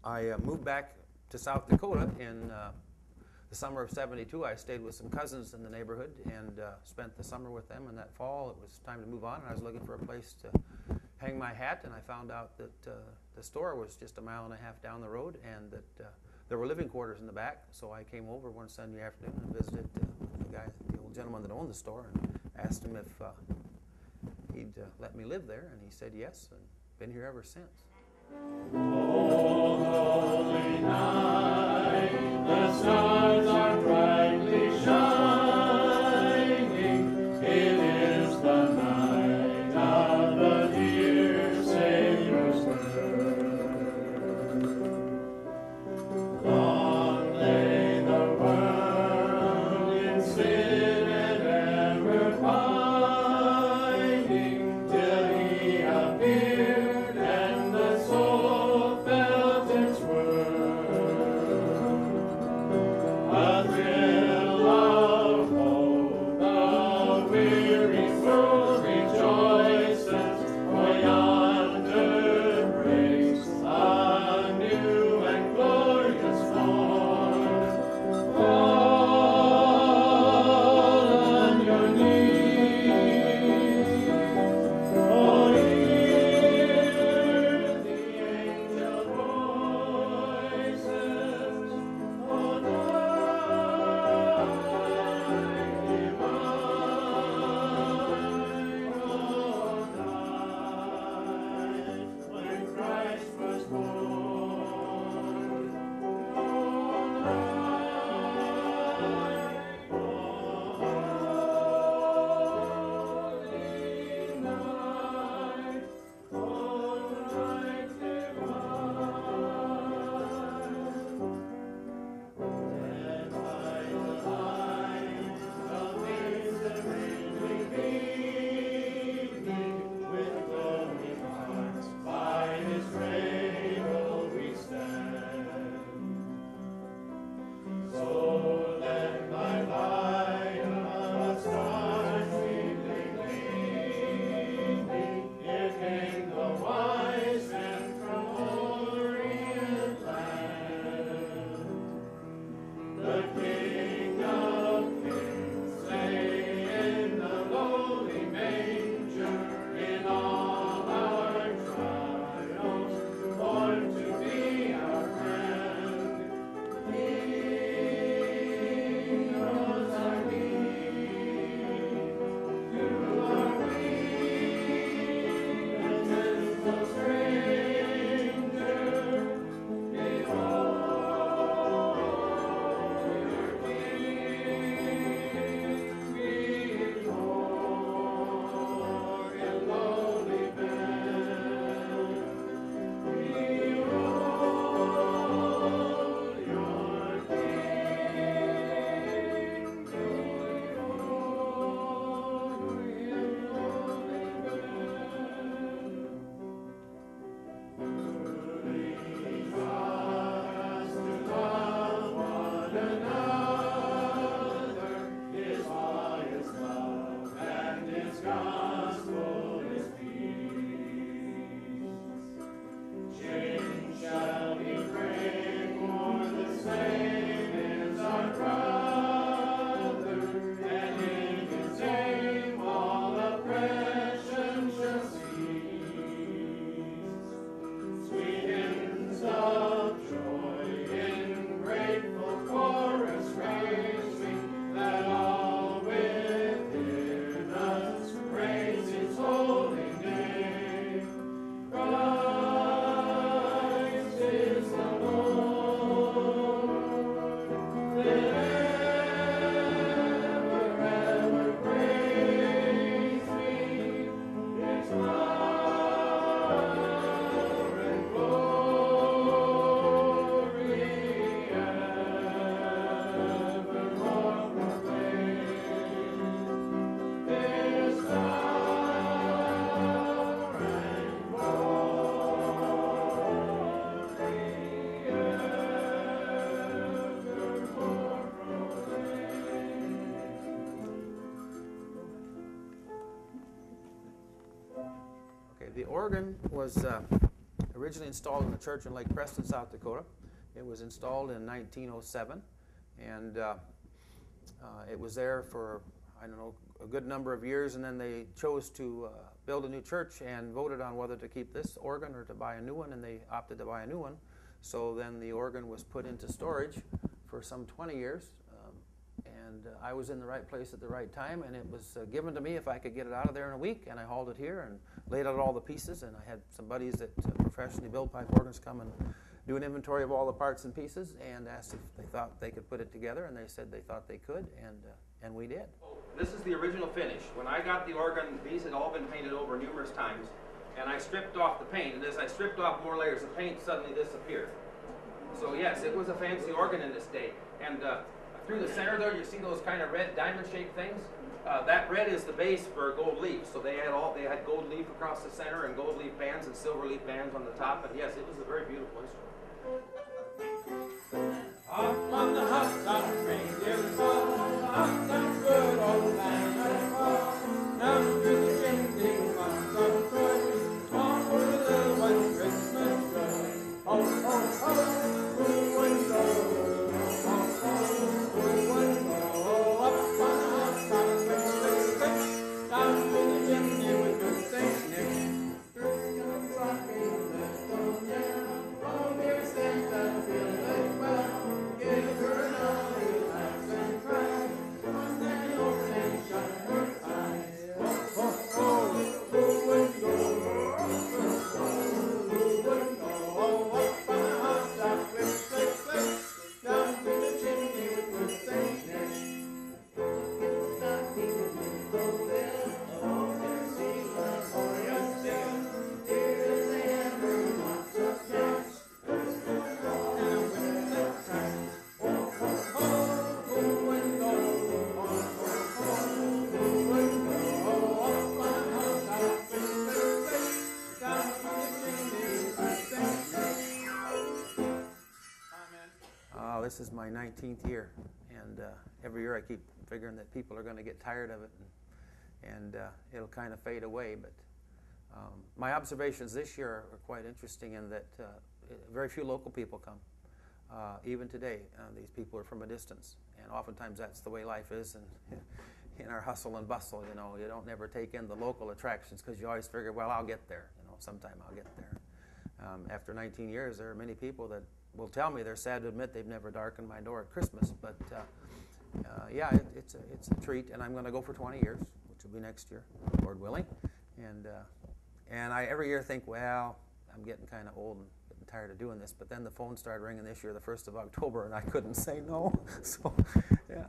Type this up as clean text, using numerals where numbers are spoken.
I moved back to South Dakota in the summer of '72. I stayed with some cousins in the neighborhood and spent the summer with them. And that fall, it was time to move on, and I was looking for a place to hang my hat, and I found out that the store was just a mile and a half down the road, and that there were living quarters in the back. So I came over one Sunday afternoon and visited the old gentleman that owned the store, and asked him if he'd let me live there, and he said yes, and been here ever since. Oh, holy night, the stars are brightly shining. It is the night of the dear Savior's birth. Long lay the world in sin and ever pining, till He appeared and the soul felt its worth. A thrill of hope, the weary world rejoices, for yonder breaks a new and glorious morn. Fall on your knees, oh, hear the angel voices, oh, night divine, oh, night when Christ was born, oh, night, holy night, oh, night divine. Led by the light of His heavenly beaming, with glowing hearts by His cradle we stand. So led by light of stars sweetly gleaming, here came the wise men from Orient land. The King of Kings lay in the lowly manger, in all our trials, born to be our friend. He knows our need. You are weak, a gentle stranger. Behold your King, behold your lowly man. Behold your King, behold your lowly man. Lead us to love one another. His law is love, and His gospel is peace. Chains shall He break, for the slave is our brother, and in His name all oppression shall cease. Sweet hymns of joy in grateful chorus raise we, that all within us praise His holy name. Christ is the Lord. Let ever praise me, His power and glory evermore proclaim. His power and glory evermore proclaim. Okay, the organ was originally installed in a church in Lake Preston, South Dakota. It was installed in 1907, and it was there for, I don't know, a good number of years, and then they chose to build a new church and voted on whether to keep this organ or to buy a new one, and they opted to buy a new one. So then the organ was put into storage for some 20 years, and I was in the right place at the right time, and it was given to me if I could get it out of there in a week, and I hauled it here and laid out all the pieces, and I had some buddies that professionally build pipe organs come and do an inventory of all the parts and pieces, and asked if they thought they could put it together, and they said they thought they could, and we did. This is the original finish. When I got the organ, these had all been painted over numerous times, and I stripped off the paint, and as I stripped off more layers of paint, suddenly this appeared. So yes, it was a fancy organ in this day, and through the center there, you see those kind of red diamond-shaped things? That red is the base for gold leaf. So they had gold leaf across the center and gold leaf bands and silver leaf bands on the top. And yes, it was a very beautiful instrument. Up on the hot dog train, there's a hot dog, good old land of fall. Down through the chimney, lots of toys, all for the little one Christmas joy. Ho, ho, ho, who would go? This is my 19th year, and every year I keep figuring that people are going to get tired of it, and it'll kind of fade away. But my observations this year are quite interesting in that very few local people come. Even today, these people are from a distance, and oftentimes that's the way life is, and in our hustle and bustle, you know, you don't never take in the local attractions because you always figure, well, I'll get there, you know, sometime I'll get there. After 19 years, there are many people that will tell me they're sad to admit they've never darkened my door at Christmas, but yeah, it's a treat, and I'm going to go for 20 years, which will be next year, Lord willing, and I every year think, well, I'm getting kind of old and getting tired of doing this, but then the phone started ringing this year, the 1st of October, and I couldn't say no, so yeah.